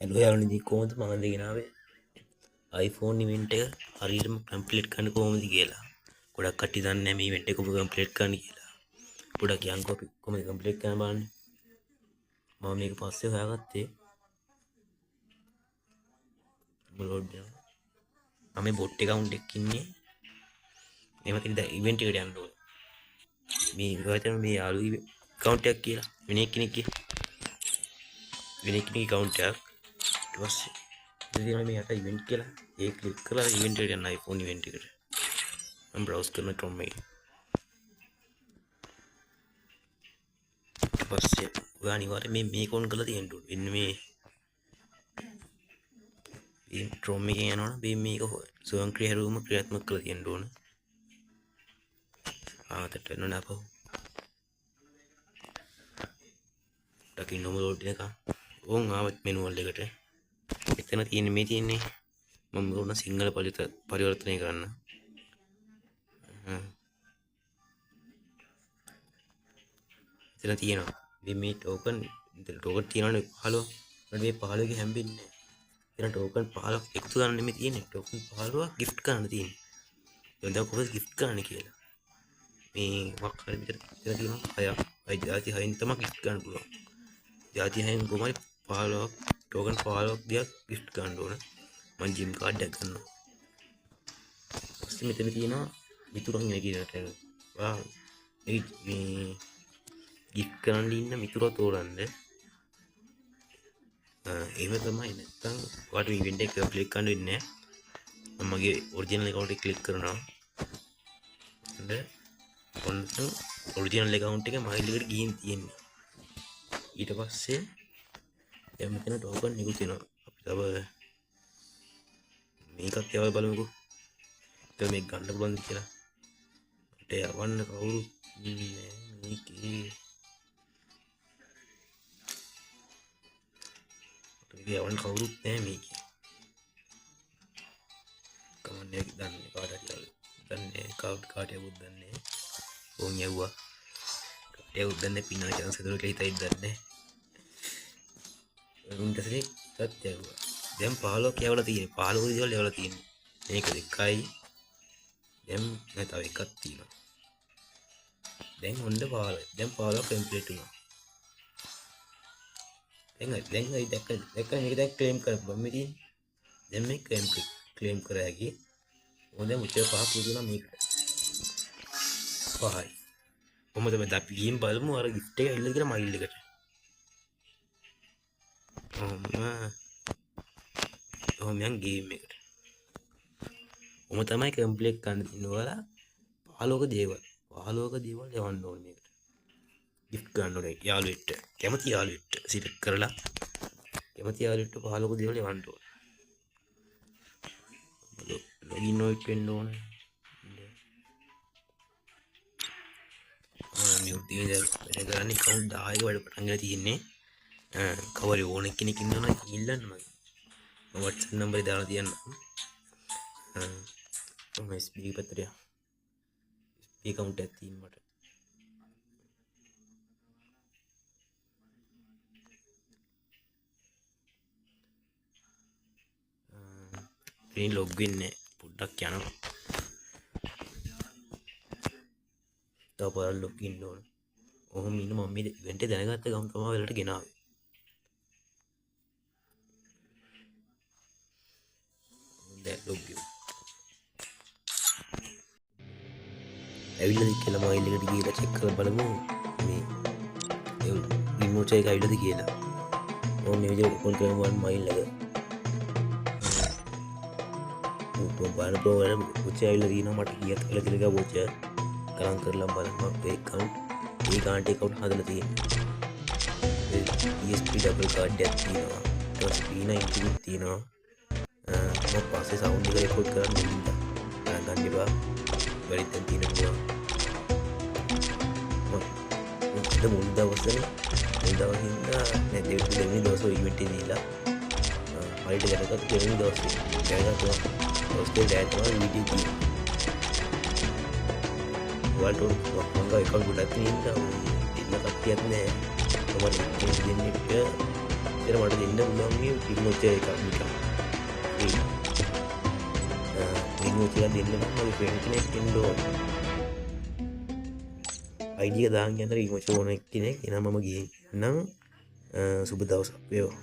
Hello යාළුවනේ ඉතින් කොහොමද මම දෙගෙන ආවේ iPhone event එක හරියටම කම්ප්ලීට් කරන්න කොහොමද කියලා. ගොඩක් කට්ටිය දන්නේ නැහැ මේ event එක කොහොමද කම්ප්ලීට් කරන්න කියලා. පොඩක් කියන්කෝ අපි කොහොමද කම්ප්ලීට් කරන්න බලන්න. මම මේක පස්සේ හොයාගත්තේ. ලෝඩ් වෙනවා. මම මේ bot account එකක ඉන්නේ. මේක ඉතින් දැන් event එකට යන්න ඕනේ. මේ විතරම මේ යාළුවගේ account එකක් කියලා. වෙන කෙනෙක්ගේ account එකක්. ඊට පස්සේ ඉතින් මේ යට event කියලා ඒක ක්ලික් කරලා event එකට යන්න iPhone event එකට. මම browse කරන Chrome එකේ. ඊට පස්සේ ඔයා අනිවාර්යයෙන් මේක on කරලා තියෙන්න ඕනේ. මෙන්න මේ Chrome එකේ යනවනම් මේක ස්වයංක්‍රීය හැරවුම ක්‍රියාත්මක කරලා තියෙන්න ඕනේ. ආතට වෙන නපෝ. දකින්න මොලොඩ් එක. ඕන් ආවත් මෙනු වල එකට. එතන තියෙන්නේ මේ තියෙන්නේ මම උන සිංහල පරිවර්තනය කරන්න. එතන තියෙනවා. ඉතින් මේ ටෝකන් තියෙනවනේ 15. මට මේ 15 ගේ හැම්බෙන්නේ නැහැ. එතන ටෝකන් 15ක් එකතු කරන්න නෙමෙයි තියෙන්නේ. ටෝකන් 15ක් gift කරන්න තියෙන්නේ. දැන් කොහොමද gift කරන්න කියලා. මේ වක් හරි විතර තියෙනවා 6ක්. ජාති 6න් තමයි gift කරන්න පුළුවන්. ජාති 6න් කොහමද 15ක් ටෝකන් 15ක් දිහා gift කරන්න ඕන. මම ජිම් කාඩ් එකක් ගන්නවා. ඊට මෙතන තියෙනවා මිතුරන් ඉන්නේ කියන එක. මේ gift කරන්න ඉන්න මිතුරා තෝරන්න. එහෙම තමයි නැත්තම් ඔයාලට මේ ඉවෙන්ට් එක ක්ලික් කරන්න වෙන්නේ නැහැ. මම මගේ ඔරිජිනල් account එක ක්ලික් කරනවා. ඔන්න ඔරිජිනල් account එක මයිල් එකට ගිහින් තියෙන්නේ. ඊට පස්සේ දැන් මෙතන ටෝකන් නිකුත් වෙනවා. අපි තව මේකත් යවලා බලමුකෝ. දැන් මේක ගන්න පුළුවන්ද කියලා. මට යවන්න කවුරුත් නැහැ මේකේ. යවන්න කවුරුත් නැහැ මේකේ. කමන්නේ දන්නේ කාට හරි දන්නේ කාට යවුත් දන්නේ. ඕන් යවුවා. කාට යවුත් දන්නේ පිනා chance එකකට හිතයි දන්නේ. උන්ටසේ සත්‍ය යවුවා. දැන් 15ක් යවලා තියෙන්නේ. 15 දේවල් යවලා තියෙන්නේ. මේක දෙකයි. දැන් තව එකක් තියෙනවා. දැන් ඔන්න 15. දැන් 15 කම්ප්ලීට් වුණා. දැන් දැක්ක මේක දැන් ක්ලේම් කරපුවා මේ තියෙන්නේ. දැන් මේ ක්ලේම් කර හැකි. මොකද මුචේ පහක් පුදුනා මේකට. පහයි. කොහොමද මේ අපි ගේම් බලමු අර gift එක ඇවිල්ලා කියලා මයිල් එකට. ඔහොම යන් ගේම් එකට. ඔහොම තමයි කම්ප්ලීට් කරන්න තියෙන්නේ. ඔයාලා 15ක දේවල් යවන්න ඕනේ මේකට. gift ගන්න ඕනේ යාළුවෙක්ට. කැමති යාළුවෙක්ට සිලෙක්ට් කරලා කැමති යාළුවෙක්ට 15ක දේවල් යවන්න ඕනේ. ලොගින් ඔයිට් වෙන්න ඕනේ. මේ උදේ වැඩ කරන්නේ account 10ක වැඩ පටන් ගන්න තියෙන්නේ. කවරේ ඕන කෙනෙක් ඉන්නවනම් ඉල්ලන්න මම WhatsApp නම්බරේ දාලා තියන්නම්. මම SB පත්‍රය SB account එකක් තියෙන මට. මේ ලොග් වෙන්නේ පොඩ්ඩක් යනවා. තව පාර ලොග් ඉන්න ඕන. ඔහොම ඉන්න මම මේ ඉවෙන්ට් එක දැනගත්ත ගමන් තමයි වෙලට ගෙනාවේ. දැන් ලොග් වෙමු. ඇවිල්ලාද කියලා මයිල් එකට ගිහලා චෙක් කරලා බලමු මේ රිමෝට් එක ඇවිල්ලාද කියලා. ඕන මේ විදිහට ඕපන් කරමු මයිල් එක. බලන්න ප්‍රෝග්‍රෑම් පුචේ ඇවිල්ලා තියෙනවා මට කීයක් කියලා කියලා පුච ගණන් කරලා බලන්න මේ account ඒ කාන්ට් account හදලා තියෙනවා. ESP double card එකක් තියෙනවා. ඊට පස්සේ P9 එකක් තියෙනවා. මම පස්සේ sound එක record කරන්න ඉන්නවා. ගන්න එපා. වෙලිටෙන් තියෙනවා. මම මුල් දවසේ නෑ දෙවෙනි දවසේ ඉවෙන්ට් එක දීලා හරියට ගලකට දෙවෙනි දවසේ ගෑගත්තා. उसके डैड और वीडियो की वर्ल्ड वक्का एक और गुड़ा नहीं था इतना कट्टी अपने हमारे दिन पे එච්චර මට දෙන්න පුළුවන් මේ රින් වොචර් එකක් නිකන්. රින් වොචර් එකක් දෙන්න නම් මගේ ෆ්‍රෙන්ඩ් කෙනෙක් ඉන්න ඕන. අයිඩිය දාන්න යන රින් වොචර් ඕන කෙනෙක් එනම් මම ගියේ. නම් සුබ දවසක් වේවා.